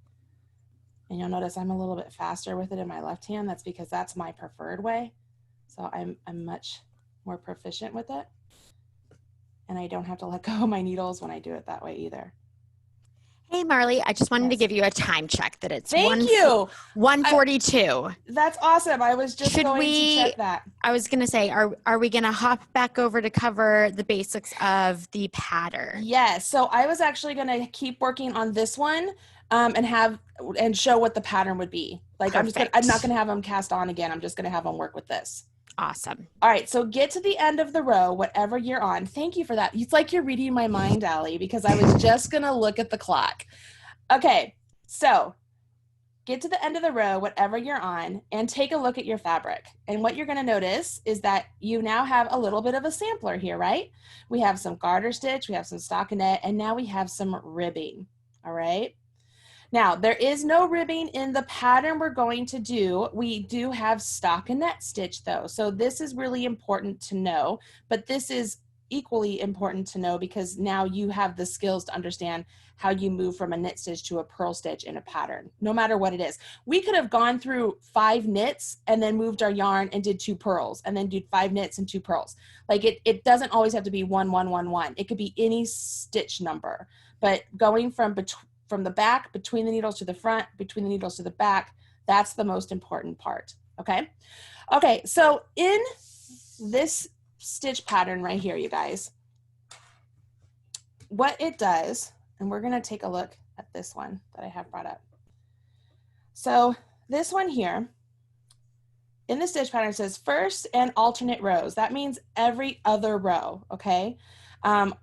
And you'll notice I'm a little bit faster with it in my left hand. That's because that's my preferred way. So I'm much more proficient with it. And I don't have to let go of my needles when I do it that way either. Hey, Marley, I just wanted to Yes. give you a time check that it's Thank you. 1:42. That's awesome. I was just going to check that. I was going to say, are we going to hop back over to cover the basics of the pattern? Yes. So I was actually going to keep working on this one and show what the pattern would be. Like I'm not going to have them cast on again. I'm just going to have them work with this. Awesome. All right, so get to the end of the row, whatever you're on. Thank you for that. It's like you're reading my mind, Allie, because I was just going to look at the clock. Okay, so get to the end of the row, whatever you're on, and take a look at your fabric. And what you're going to notice is that you now have a little bit of a sampler here, right? We have some garter stitch, we have some stockinette, and now we have some ribbing, all right? Now, there is no ribbing in the pattern we're going to do. We do have stockinette stitch though. So this is really important to know, but this is equally important to know because now you have the skills to understand how you move from a knit stitch to a purl stitch in a pattern, no matter what it is. We could have gone through 5 knits and then moved our yarn and did 2 purls and then did 5 knits and 2 purls. Like it doesn't always have to be 1, 1, 1, 1. It could be any stitch number, but going from the back, between the needles to the front, between the needles to the back, that's the most important part, okay? Okay, so in this stitch pattern right here, you guys, what it does, and we're gonna take a look at this one that I have brought up. So this one here, in the stitch pattern, it says first and alternate rows. That means every other row, okay?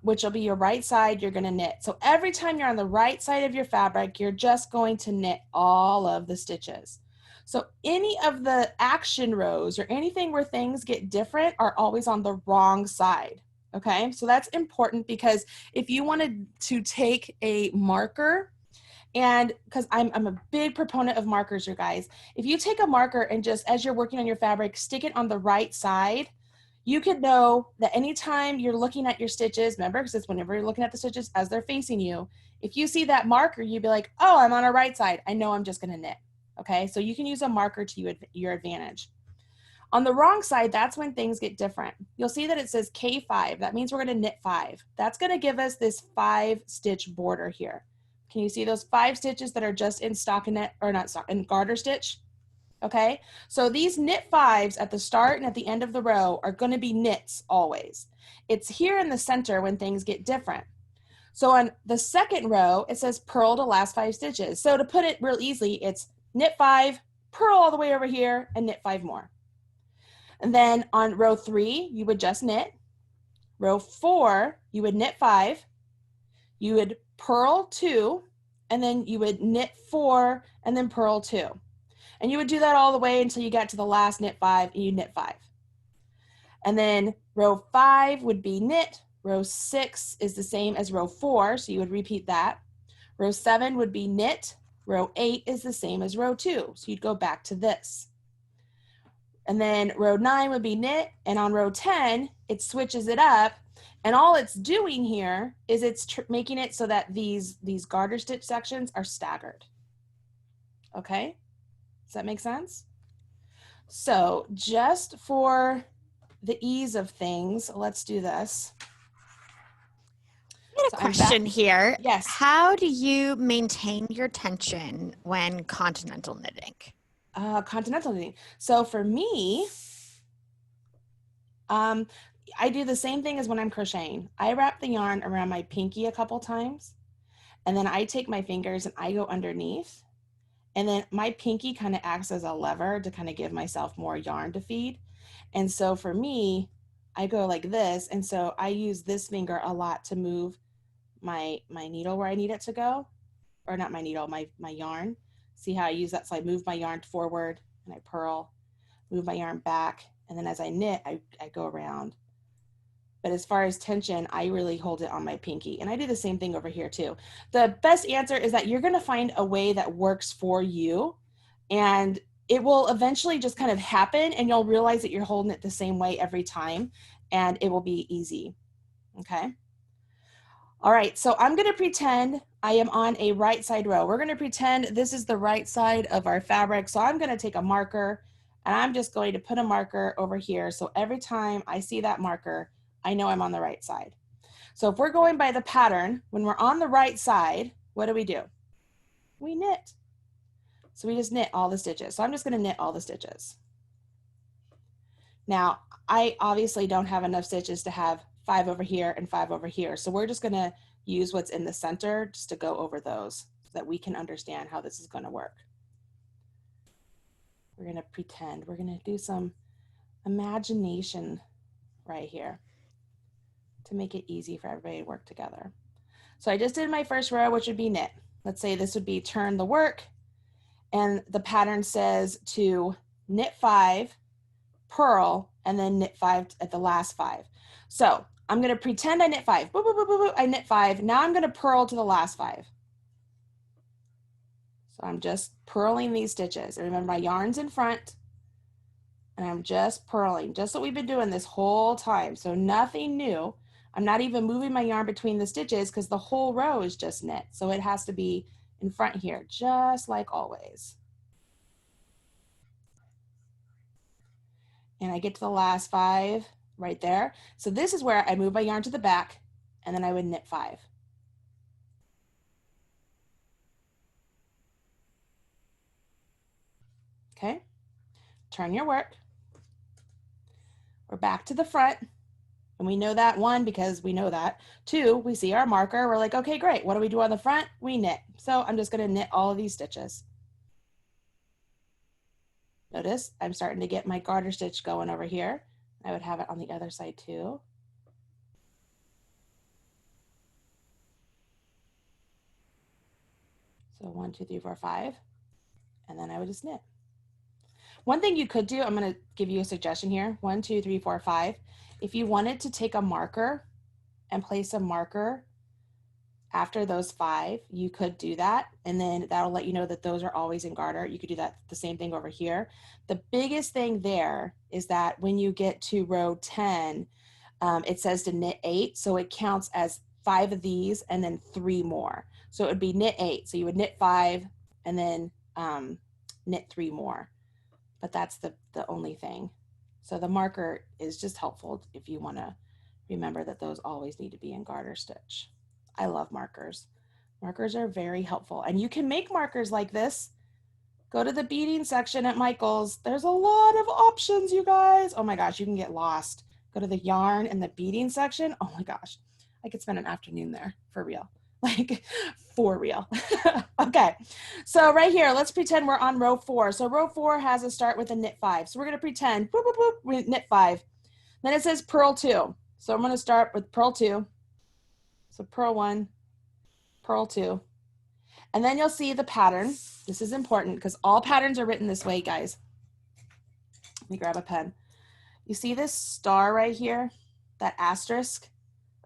Which will be your right side, you're gonna knit. So every time you're on the right side of your fabric, you're just going to knit all of the stitches. So any of the action rows or anything where things get different are always on the wrong side, okay? So that's important because if you wanted to take a marker, and because I'm a big proponent of markers, you guys, if you take a marker and just as you're working on your fabric, stick it on the right side, you could know that anytime you're looking at your stitches, remember, because it's whenever you're looking at the stitches as they're facing you, if you see that marker, you'd be like, oh, I'm on a right side. I know I'm just going to knit. Okay, so you can use a marker to your advantage. On the wrong side, that's when things get different. You'll see that it says K5. That means we're going to knit 5. That's going to give us this 5-stitch border here. Can you see those 5 stitches that are just in stockinette, or not stock, in garter stitch? Okay, so these knit 5s at the start and at the end of the row are going to be knits always. It's here in the center when things get different. So on the second row, it says purl to last 5 stitches. So to put it real easily, it's knit 5, purl all the way over here, and knit 5 more. And then on row 3, you would just knit. Row 4, you would knit 5. You would purl 2, and then you would knit 4, and then purl 2. And you would do that all the way until you got to the last knit 5, and you knit 5. And then row 5 would be knit. Row 6 is the same as row 4, so you would repeat that. Row 7 would be knit. Row 8 is the same as row 2, so you'd go back to this. And then row 9 would be knit, and on row 10, it switches it up, and all it's doing here is it's making it so that these garter stitch sections are staggered. Okay, does that make sense? So just for the ease of things, let's do this. I got a question here. Yes. How do you maintain your tension when continental knitting? Continental knitting. So for me, I do the same thing as when I'm crocheting. I wrap the yarn around my pinky a couple times, and then I take my fingers and I go underneath, and then my pinky kind of acts as a lever to kind of give myself more yarn to feed. And so for me, I go like this, and so I use this finger a lot to move my needle where I need it to go, or not my needle, my yarn. See how I use that? So I move my yarn forward and I purl, move my yarn back, and then as I knit, I go around. But as far as tension, I really hold it on my pinky. And I do the same thing over here too. The best answer is that you're gonna find a way that works for you, and it will eventually just kind of happen, and you'll realize that you're holding it the same way every time, and it will be easy, okay? All right, so I'm gonna pretend I am on a right side row. We're gonna pretend this is the right side of our fabric. So I'm gonna take a marker, and I'm just going to put a marker over here. So every time I see that marker, I know I'm on the right side. So if we're going by the pattern, when we're on the right side, what do? We knit. So we just knit all the stitches. So I'm just gonna knit all the stitches. Now, I obviously don't have enough stitches to have 5 over here and 5 over here. So we're just gonna use what's in the center just to go over those so that we can understand how this is gonna work. We're gonna pretend, we're gonna do some imagination right here to make it easy for everybody to work together. So I just did my first row, which would be knit. Let's say this would be turn the work, and the pattern says to knit 5, purl, and then knit 5 at the last 5. So I'm gonna pretend I knit 5, boop, boop, boop, boop, boop, I knit 5. Now I'm gonna purl to the last 5. So I'm just purling these stitches. And remember, my yarn's in front, and I'm just purling, just what we've been doing this whole time. So nothing new. I'm not even moving my yarn between the stitches because the whole row is just knit. So it has to be in front here, just like always. And I get to the last 5 right there. So this is where I move my yarn to the back, and then I would knit 5. Okay, turn your work. We're back to the front, and we know that, 1, because we know that. 2, we see our marker. We're like, okay, great. What do we do on the front? We knit. So I'm just gonna knit all of these stitches. Notice I'm starting to get my garter stitch going over here. I would have it on the other side too. So 1, 2, 3, 4, 5, and then I would just knit. One thing you could do, I'm going to give you a suggestion here. 1, 2, 3, 4, 5. If you wanted to take a marker and place a marker after those 5, you could do that, and then that'll let you know that those are always in garter. You could do that, the same thing over here. The biggest thing there is that when you get to row 10, it says to knit 8, so it counts as 5 of these and then 3 more. So it would be knit 8. So you would knit 5 and then knit 3 more. But that's the only thing. So the marker is just helpful if you want to remember that those always need to be in garter stitch. I love markers. Markers are very helpful. And you can make markers like this. Go to the beading section at Michael's. There's a lot of options, you guys. Oh my gosh, you can get lost. Go to the yarn and the beading section. Oh my gosh, I could spend an afternoon there for real. Like for real. Okay, so right here, let's pretend we're on row 4. So row 4 has a start with a knit 5. So we're gonna pretend, boop, boop, boop, we knit 5. Then it says purl 2. So I'm gonna start with purl 2. So purl 1, purl 2. And then you'll see the pattern. This is important because all patterns are written this way, guys. Let me grab a pen. You see this star right here, that asterisk?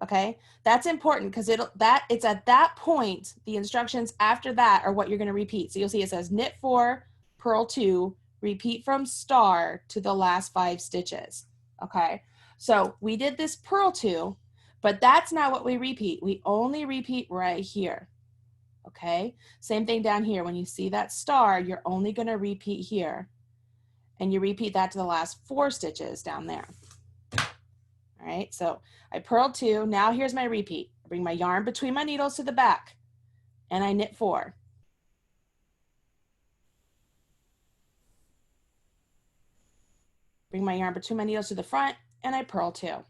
Okay, that's important because it's at that point, the instructions after that are what you're going to repeat. So you'll see it says knit 4, purl 2, repeat from star to the last 5 stitches. Okay, so we did this purl 2, but that's not what we repeat. We only repeat right here. Okay, same thing down here. When you see that star, you're only going to repeat here. And you repeat that to the last 4 stitches down there. All right, so I purled 2. Now here's my repeat. I bring my yarn between my needles to the back and I knit 4. Bring my yarn between my needles to the front and I purl 2.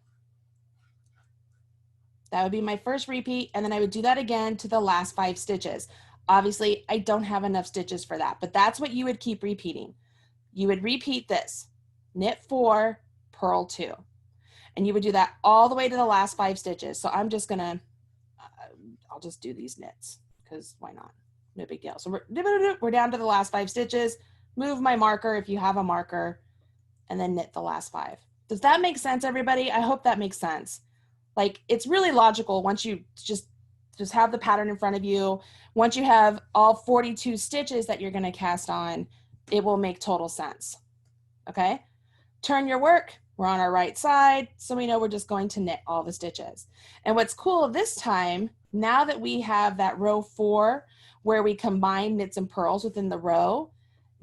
That would be my first repeat, and then I would do that again to the last 5 stitches. Obviously, I don't have enough stitches for that, but that's what you would keep repeating. You would repeat this, knit 4, purl 2. And you would do that all the way to the last 5 stitches. So I'm just gonna, I'll just do these knits because why not? No big deal. So we're down to the last 5 stitches. Move my marker if you have a marker, and then knit the last 5. Does that make sense, everybody? I hope that makes sense. Like, it's really logical once you just have the pattern in front of you. Once you have all 42 stitches that you're going to cast on, it will make total sense. Okay? Turn your work. We're on our right side, so we know we're just going to knit all the stitches. And what's cool this time, now that we have that row 4 where we combine knits and purls within the row,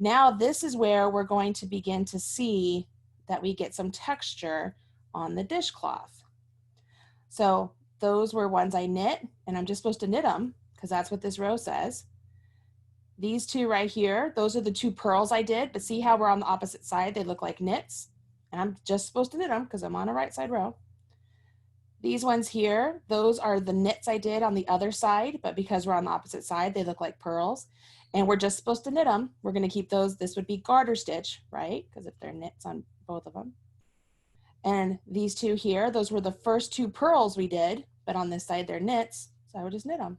now this is where we're going to begin to see that we get some texture on the dishcloth. So those were ones I knit, and I'm just supposed to knit them because that's what this row says. These 2 right here, those are the 2 purls I did, but see how we're on the opposite side? They look like knits, and I'm just supposed to knit them because I'm on a right side row. These ones here, those are the knits I did on the other side, but because we're on the opposite side, they look like purls, and we're just supposed to knit them. We're going to keep those. This would be garter stitch, right? Because if they're knits on both of them. And these 2 here, those were the first 2 purls we did, but on this side they're knits, so I would just knit them.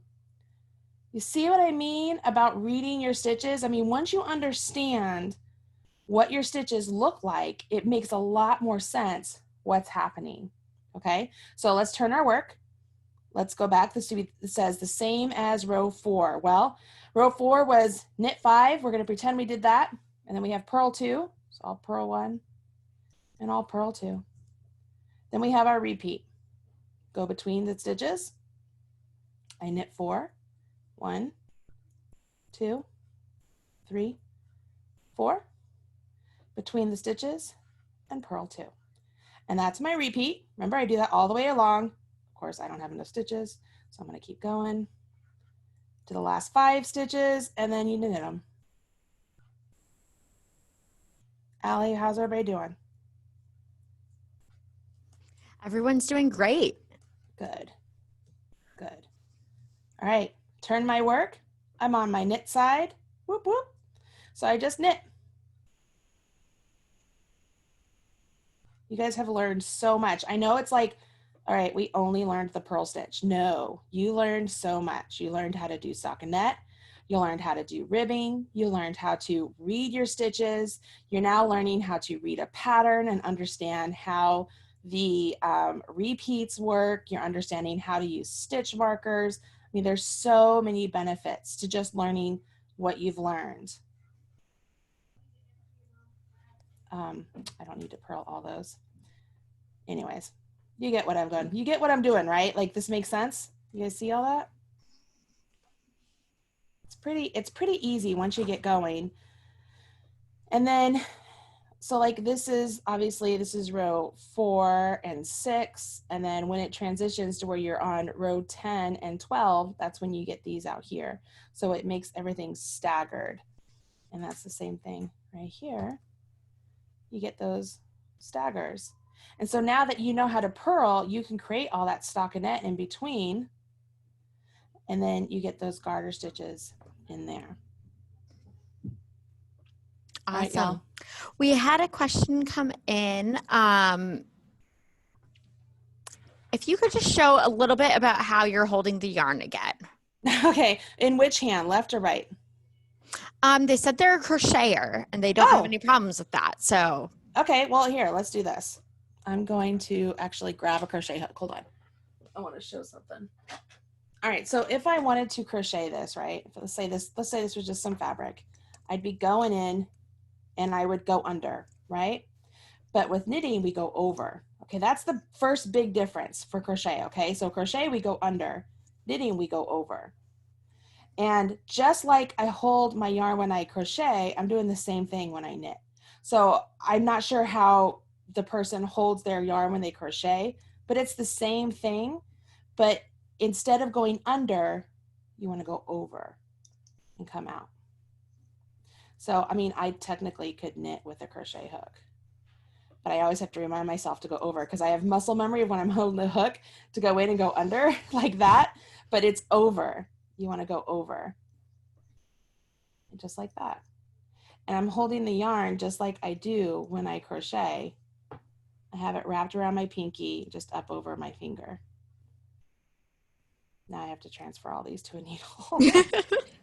You see what I mean about reading your stitches? I mean, once you understand what your stitches look like, it makes a lot more sense what's happening. Okay, so let's turn our work. Let's go back. This says the same as row 4. Well, row 4 was knit 5. We're going to pretend we did that. And then we have purl 2. So I'll purl 1 and I'll purl 2. Then we have our repeat. Go between the stitches. I knit 4. 1, 2, 3, 4. Between the stitches and purl 2. And that's my repeat. Remember, I do that all the way along. Of course, I don't have enough stitches, so I'm going to keep going to the last 5 stitches, and then you knit them. Allie, how's everybody doing? Everyone's doing great. Good. Good. All right, turn my work. I'm on my knit side. Whoop, whoop. So I just knit. You guys have learned so much. I know it's like, all right, we only learned the purl stitch. No, you learned so much. You learned how to do stockinette. You learned how to do ribbing. You learned how to read your stitches. You're now learning how to read a pattern and understand how the repeats work. You're understanding how to use stitch markers. I mean, there's so many benefits to just learning what you've learned. I don't need to purl all those. Anyways, you get what I'm doing. You get what I'm doing, right? Like, this makes sense? You guys see all that? It's pretty easy once you get going. And then, so like this is row 4 and 6. And then when it transitions to where you're on row 10 and 12, that's when you get these out here. So it makes everything staggered. And that's the same thing right here. You get those staggers. And so now that you know how to purl, you can create all that stockinette in between. And then you get those garter stitches in there. Awesome. Right, we had a question come in. If you could just show a little bit about how you're holding the yarn again. Okay, in which hand, left or right? They said they're a crocheter and they don't have any problems with that. So okay, well here, let's do this. I'm going to actually grab a crochet hook. Hold on. I want to show something. All right, so if I wanted to crochet this, right? Let's say this was just some fabric. I'd be going in and I would go under, right? But with knitting, we go over. Okay, that's the first big difference for crochet, okay? So crochet, we go under. Knitting, we go over. And just like I hold my yarn when I crochet, I'm doing the same thing when I knit. So I'm not sure how the person holds their yarn when they crochet, but it's the same thing. But instead of going under, you want to go over and come out. So, I mean, I technically could knit with a crochet hook, but I always have to remind myself to go over because I have muscle memory of when I'm holding the hook to go in and go under like that, but it's over. You want to go over, just like that. And I'm holding the yarn just like I do when I crochet. I have it wrapped around my pinky, just up over my finger. Now I have to transfer all these to a needle.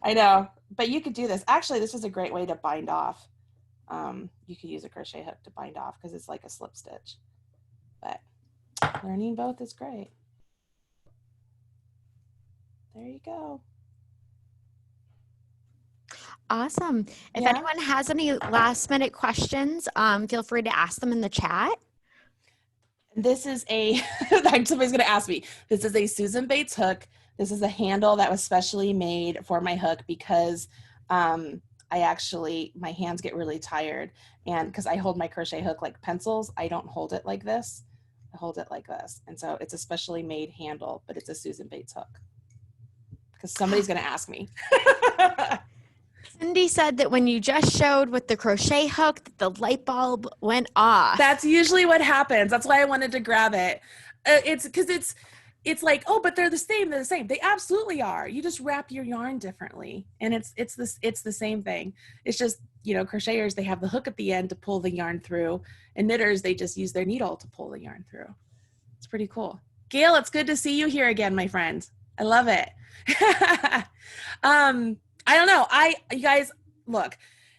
I know, but you could do this. Actually, this is a great way to bind off. You could use a crochet hook to bind off because it's like a slip stitch. But learning both is great. There you go. Awesome. If anyone has any last minute questions, feel free to ask them in the chat. This is somebody's going to ask me, this is a Susan Bates hook. This is a handle that was specially made for my hook because my hands get really tired. And because I hold my crochet hook like pencils, I don't hold it like this. I hold it like this. And so it's a specially made handle, but it's a Susan Bates hook. Because somebody's going to ask me. Cindy said that when you just showed with the crochet hook, that the light bulb went off. That's usually what happens. That's why I wanted to grab it. It's because it's like, oh, but they're the same. They're the same. They absolutely are. You just wrap your yarn differently, and it's the same thing. It's just, you know, crocheters, they have the hook at the end to pull the yarn through, and knitters, they just use their needle to pull the yarn through. It's pretty cool. Gail, it's good to see you here again, my friend. I love it. I don't know. You guys, look,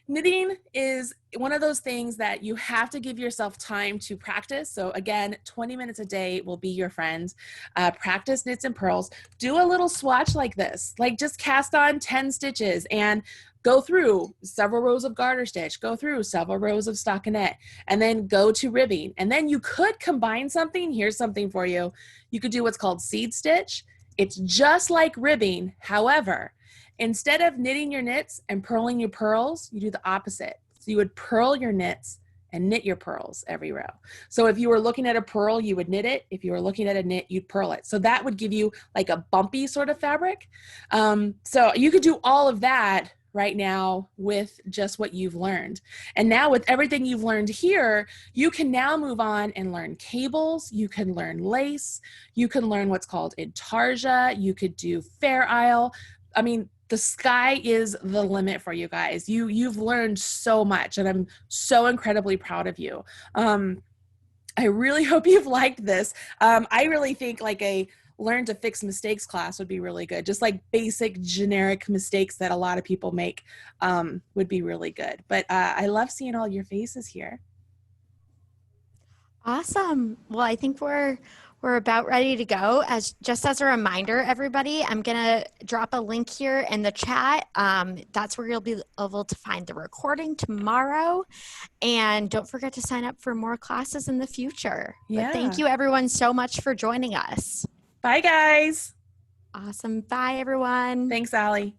knitting is one of those things that you have to give yourself time to practice. So again, 20 minutes a day will be your friend. Practice knits and purls. Do a little swatch like this. Like just cast on 10 stitches and go through several rows of garter stitch, go through several rows of stockinette, and then go to ribbing. And then you could combine something. Here's something for you. You could do what's called seed stitch. It's just like ribbing. However, instead of knitting your knits and purling your purls, you do the opposite. So you would purl your knits and knit your purls every row. So if you were looking at a purl, you would knit it. If you were looking at a knit, you'd purl it. So that would give you like a bumpy sort of fabric. So you could do all of that right now with just what you've learned. And now with everything you've learned here, you can now move on and learn cables. You can learn lace. You can learn what's called intarsia. You could do Fair Isle. I mean, the sky is the limit for you guys. You've learned so much, and I'm so incredibly proud of you. I really hope you've liked this. I really think like a learn to fix mistakes class would be really good. Just like basic generic mistakes that a lot of people make would be really good. But I love seeing all your faces here. Awesome. Well, I think we're about ready to go. Just as a reminder, everybody, I'm going to drop a link here in the chat. That's where you'll be able to find the recording tomorrow. And don't forget to sign up for more classes in the future. Yeah. But thank you everyone so much for joining us. Bye, guys. Awesome. Bye, everyone. Thanks, Allie.